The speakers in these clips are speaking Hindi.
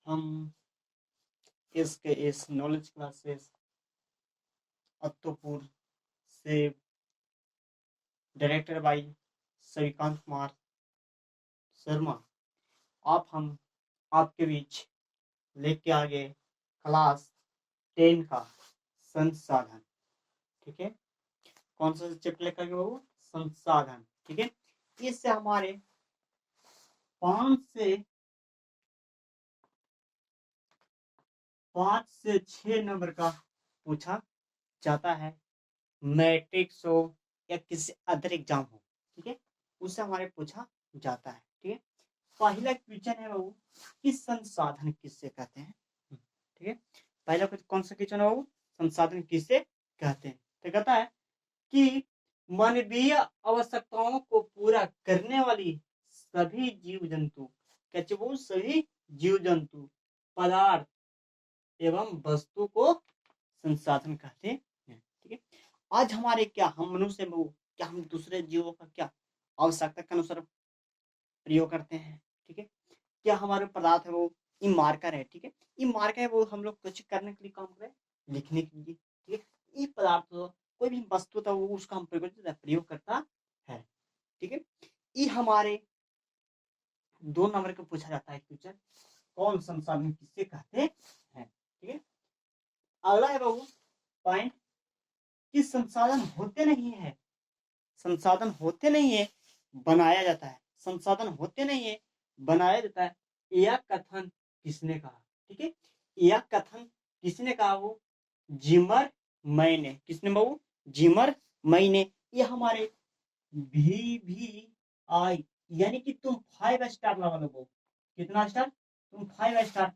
हम इसके इस नॉलेज क्लासेस अत्तोपुर से डायरेक्टर बाई श्रीकांत कुमार शर्मा हम आपके बीच लेके आ गए क्लास 10 का संसाधन। ठीक है, कौन सा चैप्टर लेकर गए वो? संसाधन। ठीक है, इससे हमारे 5 से 6 नंबर का पूछा जाता है, मैट्रिक्स हो या किसी अदर एग्जाम हो। ठीक है, उससे हमारे पूछा जाता है। ठीक है, पहला क्वेश्चन है वो कि संसाधन किससे कहते हैं। ठीक है, पहला कौन सा क्वेश्चन है वो? संसाधन किससे कहते हैं। तो कहता है कि मानवीय आवश्यकताओं को पूरा करने वाली सभी जीव जंतु, कहते वो सभी जीव जंतु, पदार्थ एवं वस्तु को संसाधन कहते हैं। ठीक है, आज हमारे क्या हम मनुष्य क्या हम दूसरे जीवों का क्या आवश्यकता के अनुसार प्रयोग करते हैं। ठीक है, क्या हमारे पदार्थ है वो ई मार्कर है। ठीक है, ई मार्कर है वो हम लोग कुछ करने के लिए काम करें, लिखने के लिए। ठीक है, ई पदार्थ कोई भी वस्तु था वो उसका हम प्रयोग करता है। ठीक है, ये हमारे 2 नंबर का पूछा जाता है क्वेश्चन, कौन संसाधन किससे कहते हैं। ठीक है, अगला है बाबू पॉइंट कि संसाधन होते नहीं है, संसाधन होते नहीं है बनाया जाता है, संसाधन होते नहीं है बनाया जाता है। यह कथन किसने कहा? ठीक है, यह कथन किसने कहा? वो जिमर मैने। किसने बाबू? जिमर मैने। ये हमारे VVI यानी कि तुम 5 स्टार लगा लो। कितना स्टार? तुम 5 स्टार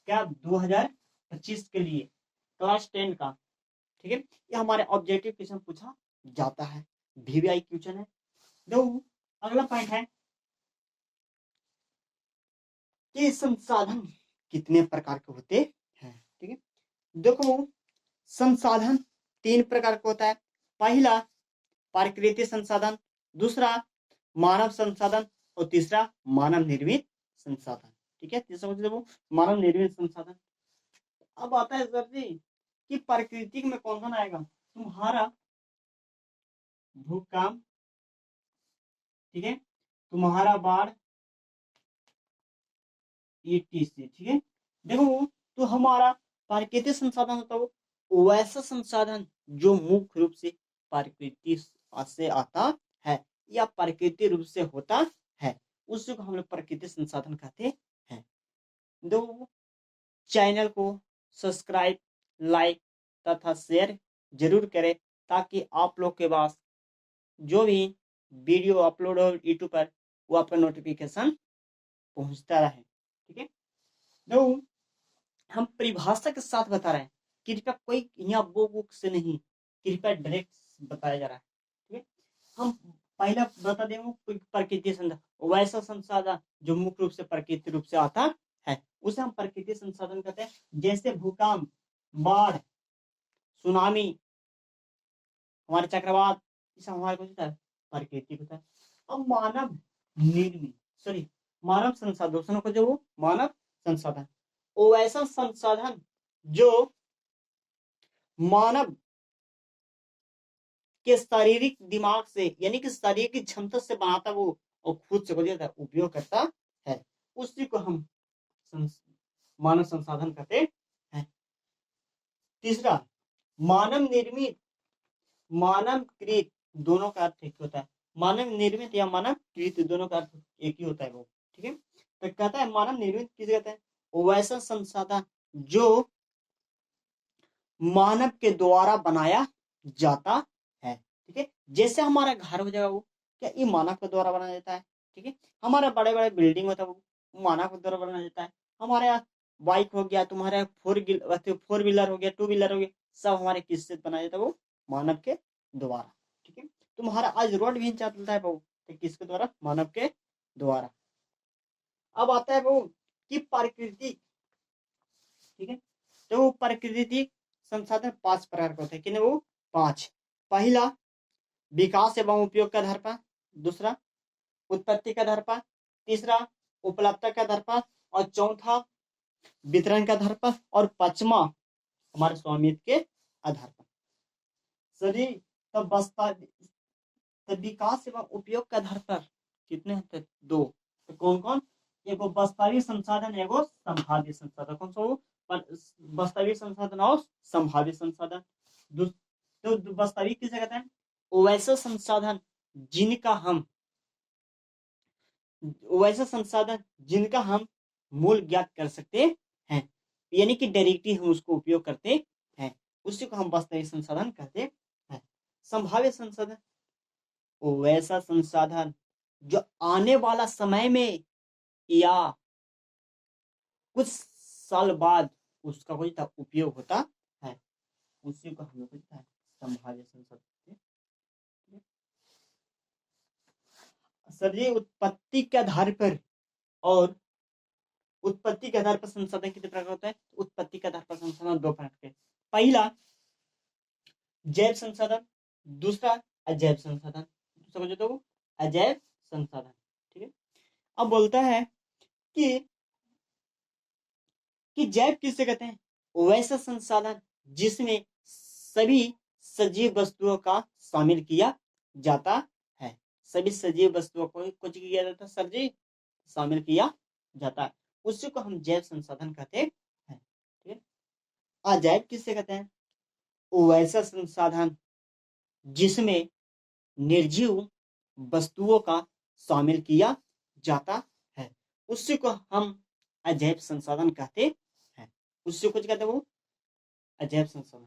क्या 2025 के लिए क्लास 10 का। ठीक है, ये हमारे ऑब्जेक्टिव क्वेश्चन पूछा जाता है, VVI क्वेश्चन है। दो अगला पॉइंट है कि संसाधन कितने प्रकार के होते हैं। ठीक है, देखो संसाधन 3 प्रकार का होता है। पहला प्राकृतिक संसाधन, दूसरा मानव संसाधन और तीसरा मानव निर्मित संसाधन। ठीक है, समझ लो मानव निर्मित संसाधन। अब आता है सर जी कि प्राकृतिक में कौन कौन आएगा? तुम्हारा भूकंप, ठीक है, तुम्हारा बाढ़, ETC। ठीक है, देखो तो हमारा प्राकृतिक संसाधन होता है वो वैसा संसाधन जो मुख्य रूप से प्रकृति से आता है या प्राकृतिक रूप से होता है, उसी को हम लोग प्राकृतिक संसाधन कहते हैं। दो चैनल को सब्सक्राइब, लाइक तथा शेयर जरूर करें ताकि आप लोग के पास जो भी वीडियो अपलोड हो यूट्यूब पर वो आपका नोटिफिकेशन पहुंचता रहे। ठीक है, दो हम परिभाषा के साथ बता रहे हैं, कृपया कोई यहाँ बुक से नहीं, कृपया डायरेक्ट बताया जा रहा है। ठीक है, हम पहला बता दें प्रकृति संसाधन वैसा संसाधन जो मुख्य रूप से प्रकृति रूप से आता है, उसे हम प्रकृति संसाधन कहते हैं। जैसे भूकंप, बाढ़, सुनामी, हमारे चक्रवात, इस हमारे को होता है प्राकृतिक होता है। अब मानव निर्मित मानव संसाधन को जो मानव संसाधन वो ऐसा संसाधन जो मानव के शारीरिक दिमाग से यानी कि शरीर की क्षमता से बनाता वो और खुद से उपयोग करता है, उसी को हम मानव संसाधन कहते हैं। तीसरा मानव निर्मित, मानवकृत, दोनों का अर्थ एक होता है। मानव निर्मित या मानव कृत दोनों का अर्थ एक ही होता है वो। ठीक है, तो कहता है मानव निर्मित किसे कहते हैं? वैसा संसाधन जो मानव के द्वारा बनाया जाता है। ठीक है, जैसे हमारा घर हो जाएगा वो क्या ये मानव के द्वारा बनाया जाता है। ठीक है, हमारा बड़े बड़े बिल्डिंग होता है वो मानव के द्वारा बनाया जाता है। हमारे यहाँ बाइक हो गया, तुम्हारे 4 व्हीलर हो गया, 2 व्हीलर हो गया, सब हमारे किससे बनाया जाता है? वो मानव के द्वारा। ठीक है, तुम्हारा आज रोड भी चलता है वो तो किसके द्वारा? मानव के द्वारा। अब आता है वो कि प्रकृति। ठीक है, तो प्राकृतिक संसाधन 5 प्रकार के होते हैं। कितने वो? 5। पहला विकास एवं उपयोग के आधार पर, दूसरा उत्पत्ति के आधार पर, तीसरा उपलब्धता के आधार पर, और चौथा वितरण के आधार पर, और पांचवा हमारे स्वामित्व के आधार पर। सभी तब बसता तब विकास एवं उपयोग के आधार पर कितने हैं? दो। तो कौन कौन? एगो वास्तविक संसाधन, एगो संभाव्य संसाधन। कौन सा वो? वास्तविक संसाधन और संभाव्य संसाधन। तो वास्तविक किसे कहते हैं? वैसे संसाधन जिनका हम मूल ज्ञात कर सकते हैं, यानी कि डायरेक्टली हम उसको उपयोग करते हैं, उसी को हम वास्तविक संसाधन कहते हैं। संभाव्य संसाधन वैसा संसाधन जो आने वाला समय में या कुछ साल बाद उसका कोई उपयोग होता है, उसी को हम लोग संभाव्य संसाधन। सभी उत्पत्ति के आधार पर, और उत्पत्ति के आधार पर संसाधन कितने प्रकार होता है? उत्पत्ति के आधार पर संसाधन दो प्रकार के। पहला जैव संसाधन, दूसरा अजैव संसाधन। समझो तो अजैव संसाधन, ठीक है। अब बोलता है कि जैव किसे कहते हैं? वैसा संसाधन जिसमें सभी सजीव वस्तुओं का शामिल किया जाता है। सभी सजीव वस्तुओं को कुछ किया जाता है, सजीव शामिल किया जाता है, उसी को हम जैव संसाधन कहते हैं, ठीक है। अजैव किसे कहते हैं? वैसा संसाधन जिसमें निर्जीव वस्तुओं का शामिल किया जाता है, उसी को हम अजैव संसाधन कहते हैं। उससे कुछ कहते हैं वो अजैव संसाधन।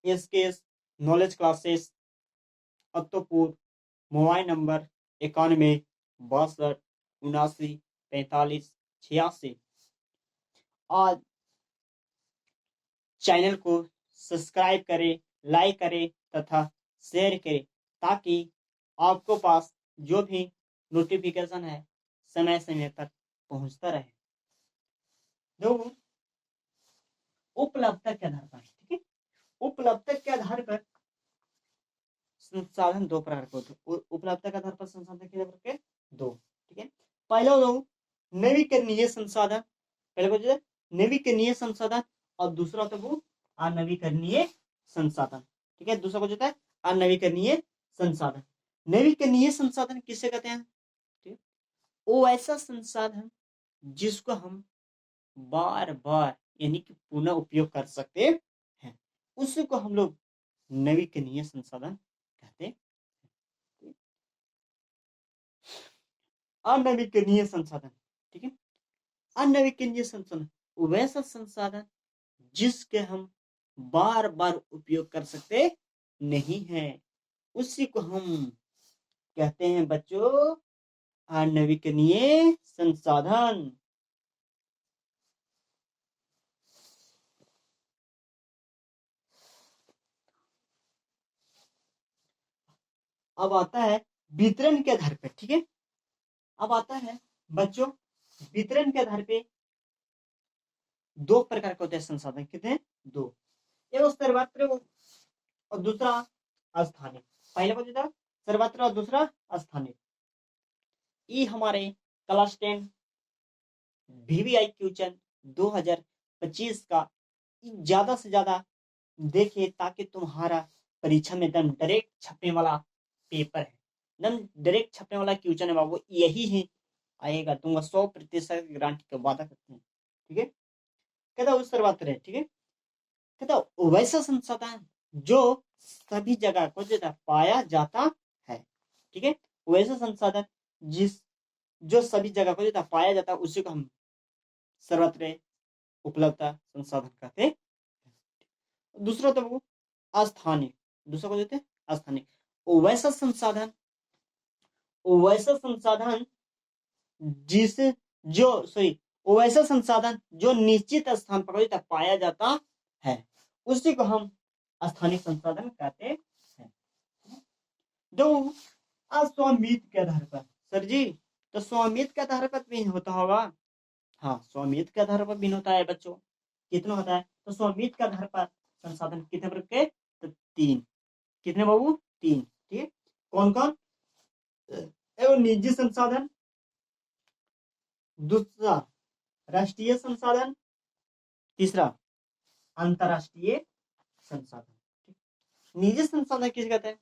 इसके नॉलेज क्लासेस अत्तोपुर मोबाइल नंबर 91 62 79 45 86। आज चैनल को सब्सक्राइब करें, लाइक करें तथा शेयर करें, ताकि आपको पास जो भी नोटिफिकेशन है समय समय पर पहुंचता रहे। दो उपलब्धता के आधार पर, ठीक है। उपलब्धता के आधार पर संसाधन दो प्रकार के होते हैं। उपलब्धता के आधार पर संसाधन कितने प्रकार के? दो, ठीक है। पहला दो नवीकरणीय संसाधन, पहले नवीकरणीय संसाधन, और दूसरा तो वो अनवीकरणीय संसाधन, ठीक है। दूसरा कुछ होता है अनवीकरणीय संसाधन। नवीकरणीय संसाधन किसे कहते हैं? ठीक, वो ऐसा संसाधन जिसको हम बार बार यानी कि पुनः उपयोग कर सकते हैं, उसी को हम लोग नवीकरणीय संसाधन कहते हैं। अनवीकरणीय संसाधन, ठीक है। अनवीकरणीय संसाधन वैसा संसाधन जिसके हम बार बार उपयोग कर सकते नहीं है, उसी को हम कहते हैं बच्चों अनवीकरणीय संसाधन। अब आता है वितरण के आधार पर, ठीक है। अब आता है बच्चों वितरण के आधार पे दो प्रकार के होते हैं संसाधन। कितने? दो। एक सर्वत्र और दूसरा अस्थानिक। पहले को था सर्वत्र और दूसरा अस्थानिक। ये हमारे क्लास 10 VVI क्वेश्चन 2025 का ज्यादा से ज्यादा देखिए, ताकि तुम्हारा परीक्षा में एकदम डायरेक्ट छपने वाला पेपर है, एकदम डायरेक्ट छपने वाला क्वेश्चन है बाबू, यही है आएगा। तुमको 100% गारंटी का वादा करते हैं, ठीक है। कहता उस सर्वत्र है, ठीक है। कहता वैसा संसाधन जो सभी जगह को पाया जाता है, ठीक है। वैसा संसाधन जो सभी जगह को पाया जाता है, उसी को हम सर्वत्र उपलब्धता संसाधन कहते हैं। दूसरा तो वो अस्थानिक, दूसरा को देते हैं अस्थानिक। वैसा संसाधन जिस जो सॉरी वैसा संसाधन जो निश्चित स्थान पर पाया जाता है, उसी को हम स्थानिक संसाधन कहते हैं। दो स्वामित्व के आधार पर। सर जी, तो स्वामित्व के आधार पर भी होता होगा। हाँ, स्वामित्व के आधार पर भी होता है बच्चों। कितना होता है? तो स्वामित्व के आधार पर संसाधन कितने प्रकार के? तो तीन। कितने बाबू? तीन, ठीक है। कौन कौन? एवं निजी संसाधन, दूसरा राष्ट्रीय संसाधन, तीसरा अंतरराष्ट्रीय संसाधन। निजी संसाधन किसे कहते हैं?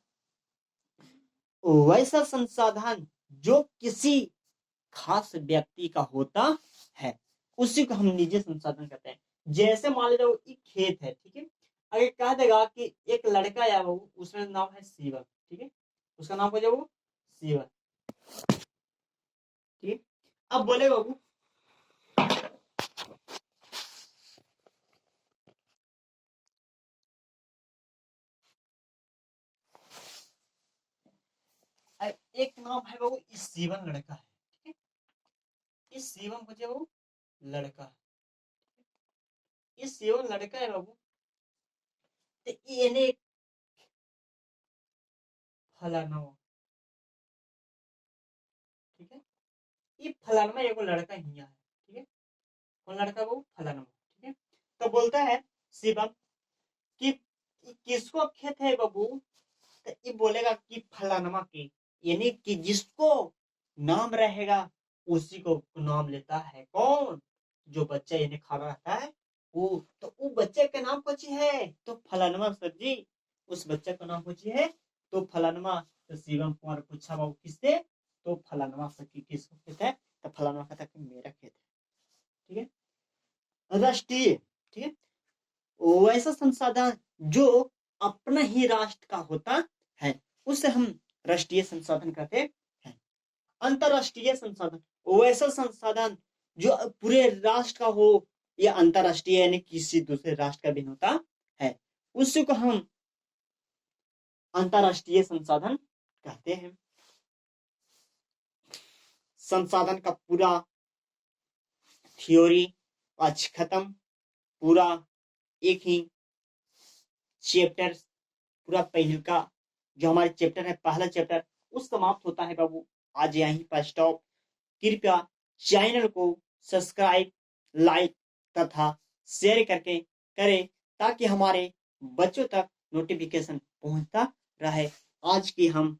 वैसा संसाधन जो किसी खास व्यक्ति का होता है, उसी को हम निजी संसाधन कहते हैं। जैसे मान लीजिए एक खेत है, ठीक है, अगर कह देगा कि एक लड़का या वो, उसका नाम है शिवम, ठीक है, उसका नाम हो जाए वो शिवम, ठीक है। अब बोले बाबू एक नाम है बाबू इस शिवम लड़का है, ठीक है, इस शिवम हो जाए वो लड़का है, इस शिवम लड़का है बाबू, तो ये फलाना, ठीक है, ये फलाना एगो लड़का ही है, ठीक है, कौन लड़का वो फलाना, ठीक है। तो बोलता है शिवम कि किसको खेत है बाबू, तो ये बोलेगा कि फलानमा के, यानी कि जिसको नाम रहेगा उसी को नाम लेता है। कौन? जो बच्चा यानी खड़ा रहता है वो, तो वो बच्चे का नाम पूछी है तो फलानमा सर जी, उस बच्चे का नाम पूछी है तो फलानमा। तो शिवम कुमार पूछा बाबू किससे, तो फलानमा सर की किसको खेत है, तो फलानमा कहता है मेरा खेत है, ठीक है। राष्ट्रीय, ठीक है, वैसा संसाधन जो अपना ही राष्ट्र का होता है उसे हम राष्ट्रीय संसाधन कहते हैं। अंतरराष्ट्रीय संसाधन, वैसा संसाधन जो पूरे राष्ट्र का हो या अंतरराष्ट्रीय यानी किसी दूसरे राष्ट्र का भी होता है, उसी को हम अंतरराष्ट्रीय संसाधन कहते हैं। संसाधन का पूरा थ्योरी आज खत्म, पूरा एक ही चैप्टर, पूरा पहले का जो हमारे चैप्टर है, पहला चैप्टर उस समाप्त होता है बाबू। आज यहीं पर स्टॉप। कृपया चैनल को सब्सक्राइब, लाइक तथा शेयर करके करें ताकि हमारे बच्चों तक नोटिफिकेशन पहुंचता रहे। आज की हम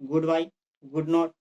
गुड बाय, गुड नॉट।